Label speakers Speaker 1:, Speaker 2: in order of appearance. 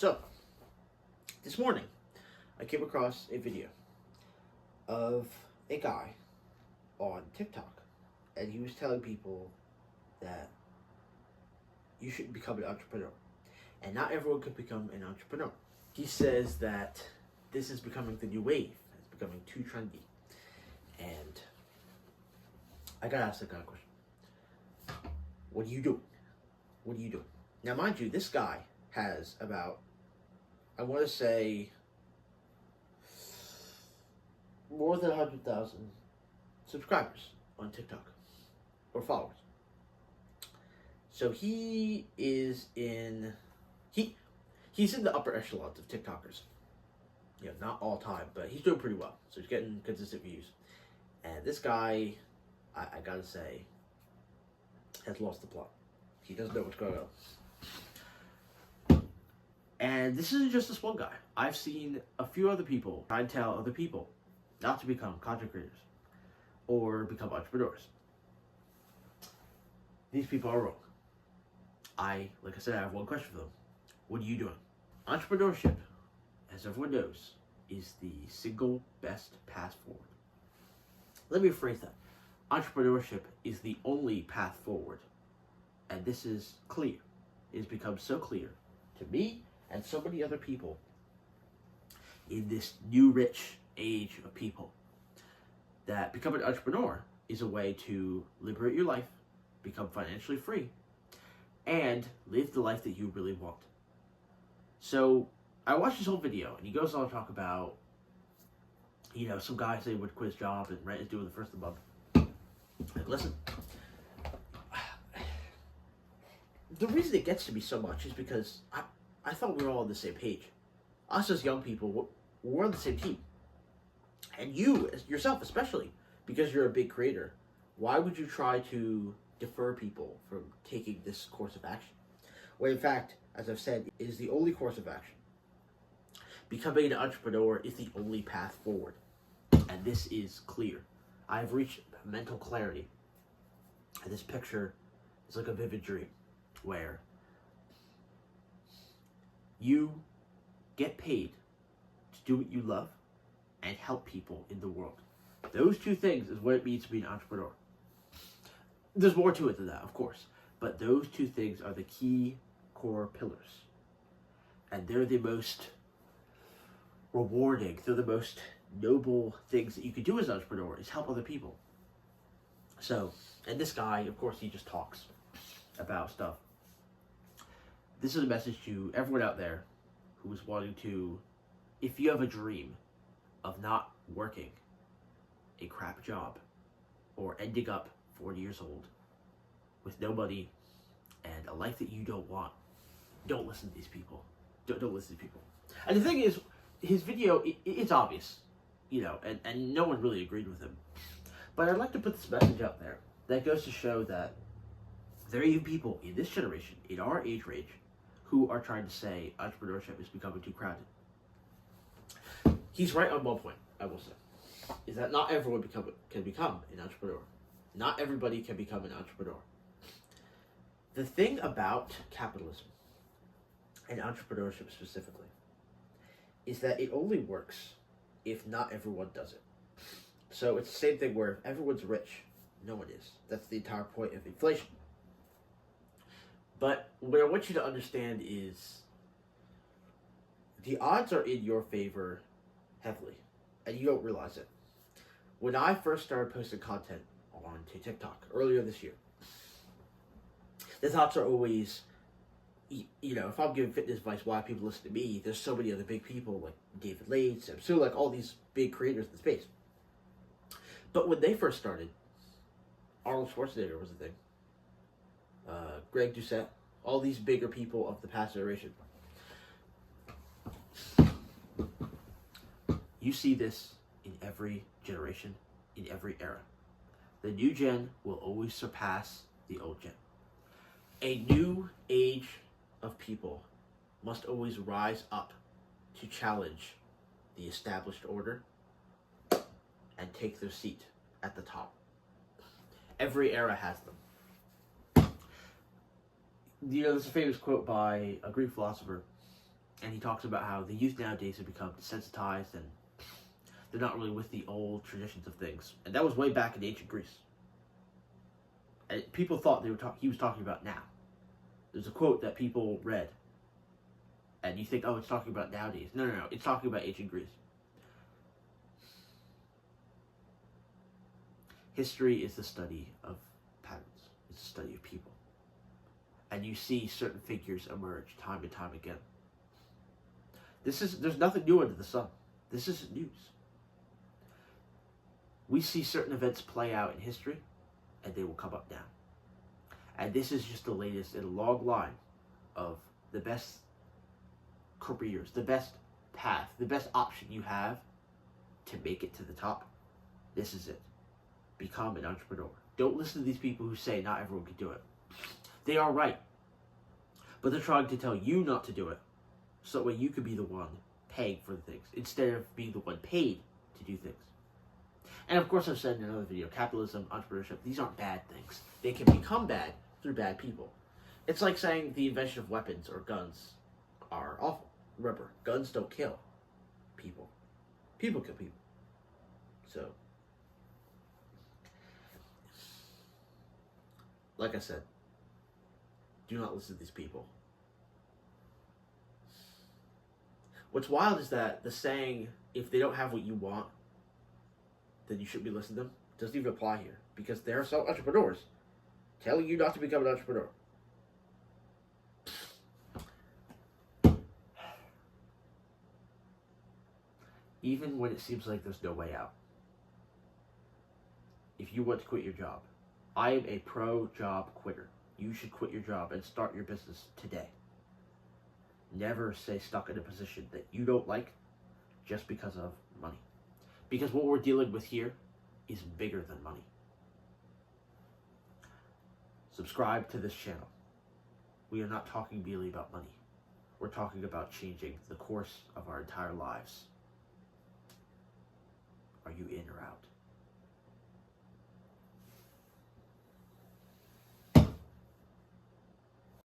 Speaker 1: So, this morning, I came across a video of a guy on TikTok, and he was telling people that you should become an entrepreneur, and not everyone can become an entrepreneur. He says that this is becoming the new wave, it's becoming too trendy, and I gotta ask the guy a question. What are you doing? What are you doing? Now, mind you, this guy has about, I want to say, more than 100,000 subscribers on TikTok, or followers. So he is in, he's in the upper echelons of TikTokers. You know, not all time, but he's doing pretty well. So he's getting consistent views. And this guy, I gotta say, has lost the plot. He doesn't know what's going on. And this isn't just this one guy. I've seen a few other people try and tell other people not to become content creators or become entrepreneurs. These people are wrong. Like I said, I have one question for them. What are you doing? Entrepreneurship, as everyone knows, is the single best path forward. Let me rephrase that. Entrepreneurship is the only path forward. And this is clear. It has become so clear to me and so many other people in this new rich age of people that becoming an entrepreneur is a way to liberate your life, become financially free, and live the life that you really want. So I watched this whole video, and he goes on to talk about, you know, some guy saying would quit his job and rent is due the first of the month. Like, listen, the reason it gets to me so much is because I thought we were all on the same page. Us as young people, we're on the same team. And you, yourself especially, because you're a big creator, why would you try to defer people from taking this course of action? When in fact, as I've said, it is the only course of action. Becoming an entrepreneur is the only path forward. And this is clear. I've reached mental clarity. And this picture is like a vivid dream where you get paid to do what you love and help people in the world. Those two things is what it means to be an entrepreneur. There's more to it than that, of course, but those two things are the key core pillars. And they're the most rewarding, they're the most noble things that you could do as an entrepreneur, is help other people. So, and this guy, of course, he just talks about stuff. This is a message to everyone out there who is wanting to, if you have a dream of not working a crap job or ending up 40 years old with no money and a life that you don't want, don't listen to these people. Don't listen to people. And the thing is, his video, it's obvious, you know, and no one really agreed with him. But I'd like to put this message out there that goes to show that there are even people in this generation, in our age range, who are trying to say entrepreneurship is becoming too crowded. He's right on one point, I will say, is that not everyone can become an entrepreneur. Not everybody can become an entrepreneur. The thing about capitalism, and entrepreneurship specifically, is that it only works if not everyone does it. So it's the same thing where if everyone's rich, no one is. That's the entire point of inflation. But what I want you to understand is the odds are in your favor heavily, and you don't realize it. When I first started posting content onto TikTok earlier this year, the thoughts are always, you know, if I'm giving fitness advice, why people listen to me? There's so many other big people like David Lane, Sam Sue, like all these big creators in the space. But when they first started, Arnold Schwarzenegger was a thing. Greg Doucette, all these bigger people of the past generation. You see this in every generation, in every era. The new gen will always surpass the old gen. A new age of people must always rise up to challenge the established order and take their seat at the top. Every era has them. You know, there's a famous quote by a Greek philosopher, And he talks about how the youth nowadays have become desensitized and they're not really with the old traditions of things. And that was way back in ancient Greece. And people thought he was talking about now. There's a quote that people read, and you think, oh, it's talking about nowadays. No, it's talking about ancient Greece. History is the study of patterns. It's the study of people. And you see certain figures emerge time and time again. There's nothing new under the sun. This isn't news. We see certain events play out in history, and they will come up now. And this is just the latest in a long line of the best careers, the best path, the best option you have to make it to the top. This is it. Become an entrepreneur. Don't listen to these people who say not everyone can do it. They are right. But they're trying to tell you not to do it, so that way you could be the one paying for the things, instead of being the one paid to do things. And of course, I've said in another video, capitalism, entrepreneurship, these aren't bad things. They can become bad through bad people. It's like saying the invention of weapons or guns are awful. Remember, guns don't kill people. People kill people. So, like I said, do not listen to these people. What's wild is that the saying, if they don't have what you want, then you shouldn't be listening to them, doesn't even apply here. Because there are some entrepreneurs telling you not to become an entrepreneur. Even when it seems like there's no way out. If you want to quit your job, I am a pro-job quitter. You should quit your job and start your business today. Never stay stuck in a position that you don't like just because of money. Because what we're dealing with here is bigger than money. Subscribe to this channel. We are not talking merely about money. We're talking about changing the course of our entire lives. Are you in or out?